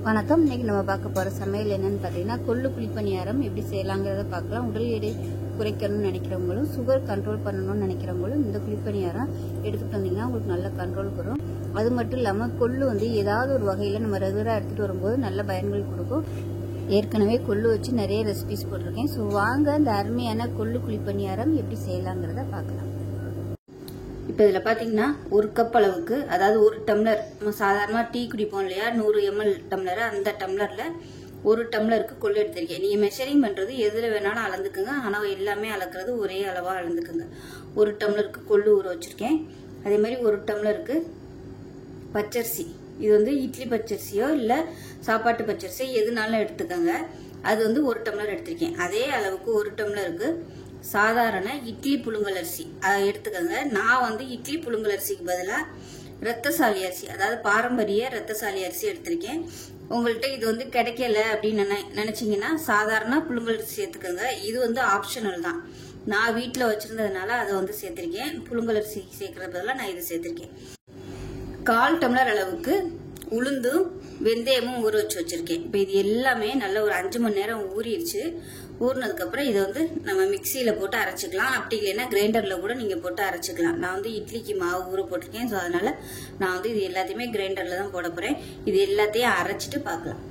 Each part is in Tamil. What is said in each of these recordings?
வணக்கம். இன்னைக்கு நம்ம பார்க்க போற சமையல் என்னன்னு பார்த்தீங்கன்னா கொள்ளு குழிப்பணியாரம் எப்படி செய்யலாங்கிறத பார்க்கலாம். உடல் எடை குறைக்கணும்னு நினைக்கிறவங்களும் சுகர் கண்ட்ரோல் பண்ணணும்னு நினைக்கிறவங்களும் இந்த குழிப்பணியாரம் எடுத்துட்டு வந்தீங்கன்னா உங்களுக்கு நல்ல கண்ட்ரோல் வரும். அது மட்டும் இல்லாமல் கொள்ளு ஏதாவது ஒரு வகையில் நம்ம ரெகுலராக எடுத்துகிட்டு வரும்போது நல்ல பயன்கள் கொடுக்கும். ஏற்கனவே கொள்ளு வச்சு நிறைய ரெசிபிஸ் போட்டிருக்கேன். ஸோ வாங்க இந்த அருமையான கொள்ளு குழிப்பணியாரம் எப்படி செய்யலாங்கிறத பார்க்கலாம். இப்போ இதில் பார்த்தீங்கன்னா ஒரு கப் அளவுக்கு, அதாவது ஒரு டம்ளர், நம்ம சாதாரணமாக டீ குடிப்போம் இல்லையா, 100 ml டம்ளர், அந்த டம்ளரில் ஒரு டம்ளருக்கு கொள்ளு எடுத்திருக்கேன். நீங்கள் மெஷரிங் பண்ணுறது எதில் வேணாலும் அளந்துக்குங்க, ஆனால் எல்லாமே அளக்கிறது ஒரே அளவாக அளந்துக்குங்க. ஒரு டம்ளருக்கு கொள்ளு ஊற வச்சுருக்கேன். அதே மாதிரி ஒரு டம்ளருக்கு பச்சரிசி, இது இட்லி பச்சரிசியோ இல்லை சாப்பாட்டு பச்சரிசி எதுனாலும் எடுத்துக்கோங்க. அது ஒரு டம்ளர் எடுத்திருக்கேன். அதே அளவுக்கு ஒரு டம்ளருக்கு சாதாரண இட்லி புழுங்கல் அரிசி எடுத்துக்கோங்க. நான் இட்லி புழுங்கல் அரிசிக்கு பதிலாக ரத்தசாலி அரிசி, அதாவது பாரம்பரிய ரத்தசாலி அரிசி எடுத்திருக்கேன். உங்கள்கிட்ட இது கிடைக்கல அப்படின்னு நினைச்சீங்கன்னா சாதாரண புழுங்கல் அரிசி சேர்த்துக்கோங்க. இது ஆப்ஷனல் தான். நான் வீட்டில் வச்சிருந்ததுனால அதை சேர்த்திருக்கேன். புழுங்கல் அரிசி சேர்க்கறது பதிலாக நான் இதை சேர்த்திருக்கேன். 1/4 டம்ளர் அளவுக்கு உளுந்தும் வெந்தயமும் ஊற வச்சிருக்கேன். இப்போ இது எல்லாமே நல்ல ஒரு 5 மணி நேரம் ஊறிடுச்சு. ஊறினதுக்கப்புறம் இதை நம்ம மிக்சியில் போட்டு அரைச்சிக்கலாம். அப்படி இல்லைன்னா கிரைண்டரில் கூட நீங்கள் போட்டு அரைச்சிக்கலாம். நான் இட்லிக்கு மாவு ஊற போட்டிருக்கேன். ஸோ அதனால் நான் இது எல்லாத்தையுமே கிரைண்டரில் தான் போட போகிறேன். இது எல்லாத்தையும் அரைச்சிட்டு பார்க்கலாம்.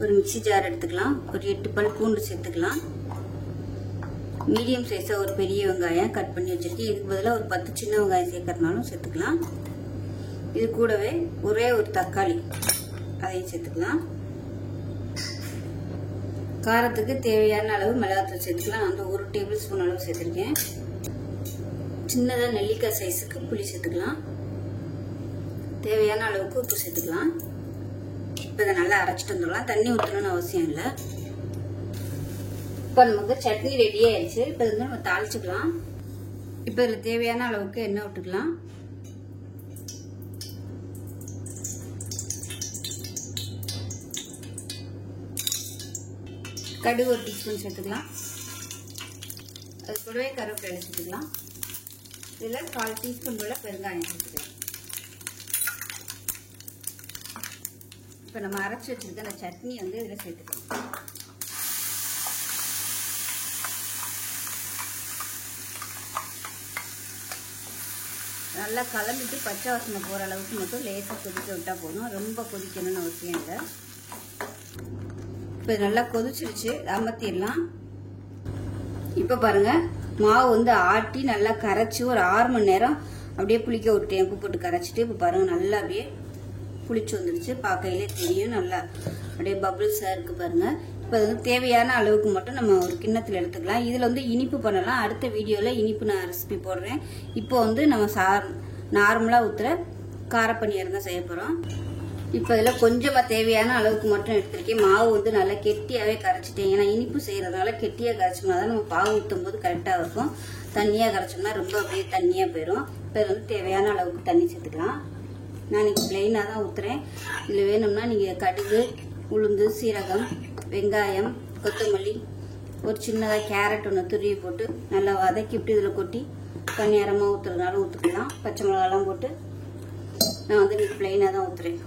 ஒரு மிக்சி ஜார் எடுத்துக்கலாம். ஒரு 8 பல் பூண்டு சேர்த்துக்கலாம். மீடியம் சைஸாக ஒரு பெரிய வெங்காயம் கட் பண்ணி வச்சுருக்கேன். இதுக்கு பதிலாக ஒரு 10 சின்ன வெங்காயம் சேர்க்கறதுனாலும் சேர்த்துக்கலாம். இது கூடவே ஒரே ஒரு தக்காளி, அதையும் சேர்த்துக்கலாம். காரத்துக்கு தேவையான அளவு மிளகாத்தூள் சேர்த்துக்கலாம். நான் 1 டேபிள் ஸ்பூன் அளவு சேர்த்துருக்கேன். சின்னதாக நெல்லிக்காய் சைஸுக்கு புளி சேர்த்துக்கலாம். தேவையான அளவுக்கு உப்பு சேர்த்துக்கலாம். இப்போ இதை நல்லா அரைச்சிட்டு வந்துடலாம். தண்ணி ஊற்றணும்னு அவசியம் இல்லை. இப்போ நமக்கு சட்னி ரெடி ஆயிடுச்சு. இப்போ நம்ம தாளிச்சுக்கலாம். இப்போ இதில் தேவையான அளவுக்கு எண்ணெய் விட்டுக்கலாம். கடுகு 1 டீஸ்பூன் சேர்த்துக்கலாம். அது கூடவே கருவேப்பிலை சேர்த்துக்கலாம். இதில் 1/4 டீஸ்பூன் போல பெருங்காயம் சேர்த்துக்கலாம். இப்போ நம்ம அரைச்சி வச்சிருக்க அந்த சட்னி இதில் சேர்த்துக்கலாம். நல்லா கலந்துட்டு பச்சை வாசனை போகிற அளவுக்கு மட்டும் லேசாக கொதிக்க விட்டால் போதும். ரொம்ப கொதிக்கணும்னு அவசியம் இல்லை. இப்போ நல்லா கொதிச்சிருச்சு, அமர்த்திடலாம். இப்போ பாருங்க, மாவு ஆட்டி நல்லா கரைச்சி ஒரு 6 மணி நேரம் அப்படியே புளிக்க விட்டேன். உப்பு போட்டு கரைச்சிட்டு இப்போ பாருங்க நல்லா அப்படியே புளிச்சு வந்துருச்சு. பார்க்கையிலே தெரியும், நல்லா அப்படியே பபிள்ஸாக இருக்கு பாருங்க. இப்போ தேவையான அளவுக்கு மட்டும் நம்ம ஒரு கிண்ணத்தில் எடுத்துக்கலாம். இதில் இனிப்பு பண்ணலாம். அடுத்த வீடியோவில் இனிப்பு நான் ரெசிபி போடுறேன். இப்போ நம்ம நார்மலாக ஊற்றுற காரப்பணியாரம் தான் செய்ய போகிறோம். இப்போ இதில் கொஞ்சமாக தேவையான அளவுக்கு மட்டும் எடுத்துருக்கேன். மாவு நல்லா கெட்டியாகவே கரைச்சிட்டேன். ஏன்னா இனிப்பு செய்கிறதுனால கெட்டியாக கரைச்சோம்னா தான் நம்ம பாவு ஊற்றும் போது கரெக்டாக இருக்கும். தண்ணியாக கரைச்சோம்னா ரொம்ப அப்படியே தண்ணியாக போயிடும். இப்போ தேவையான அளவுக்கு தண்ணி சேர்த்துக்கலாம். நான் இன்றைக்கி பிளெயினாக தான் ஊற்றுறேன். இதில் வேணும்னா நீங்கள் கடுகு, உளுந்து, சீரகம், வெங்காயம், கொத்தமல்லி, ஒரு சின்னதாக கேரட் ஒன்று துருவி போட்டு நல்லா வதக்கிவிட்டு இதில் கொட்டி பணியாரமாக ஊற்றுறதுனால ஊற்றிக்கலாம். பச்சை மிளகாலாம் போட்டு நான் இன்றைக்கி பிளெயினாக தான் ஊற்றுறேன்.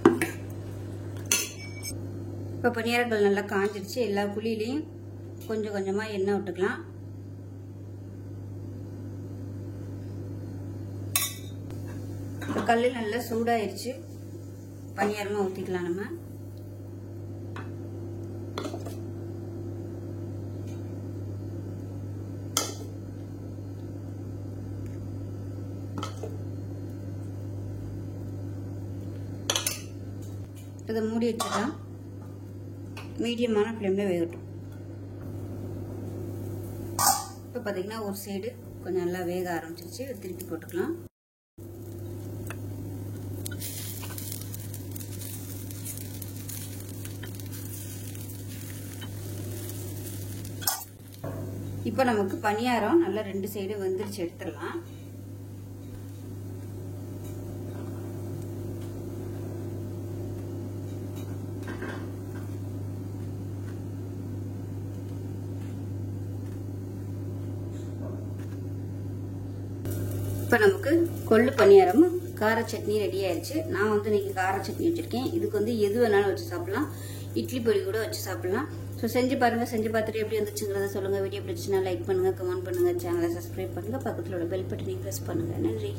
இப்போ பணியாரங்கள் நல்லா காஞ்சிடுச்சு. எல்லா குழியிலையும் கொஞ்சம் கொஞ்சமாக எண்ணெய் விட்டுக்கலாம். கல் நல்லா சூடாயிருச்சு. பணியாரமாக ஊற்றிக்கலாம். நம்ம இதை மூடி வச்சுக்கலாம். மீடியமான ஃப்ளேமில் வேகட்டும். இப்போ பார்த்தீங்கன்னா ஒரு சைடு கொஞ்சம் நல்லா வேக ஆரம்பிச்சிருச்சு. திருப்பி போட்டுக்கலாம். இப்போ நமக்கு பணியாரம் நல்லா 2 சைடு வெந்துருச்சு. எடுத்துடலாம். இப்போ நமக்கு கொள்ளு பணியாரமும் கார சட்னி ரெடி ஆயிடுச்சு. நான் வந்து இன்னைக்கு கார சட்னி வச்சிருக்கேன். இதுக்கு வந்து எது வேணாலும் வச்சு சாப்பிடலாம். இட்லி பொடி கூட வச்சு சாப்பிடலாம். ஸோ செஞ்சு பாருங்க. செஞ்சு பார்த்துட்டு எப்படி வந்துச்சுங்கிறத சொல்லுங்க. வீடியோ பிடிச்சுன்னா லைக் பண்ணுங்க, கமெண்ட் பண்ணுங்க, சேனலை சப்ஸ்கிரைப் பண்ணுங்க, பக்கத்தில் உள்ள பெல் பட்டனையும் ப்ரெஸ் பண்ணுங்க. நன்றி.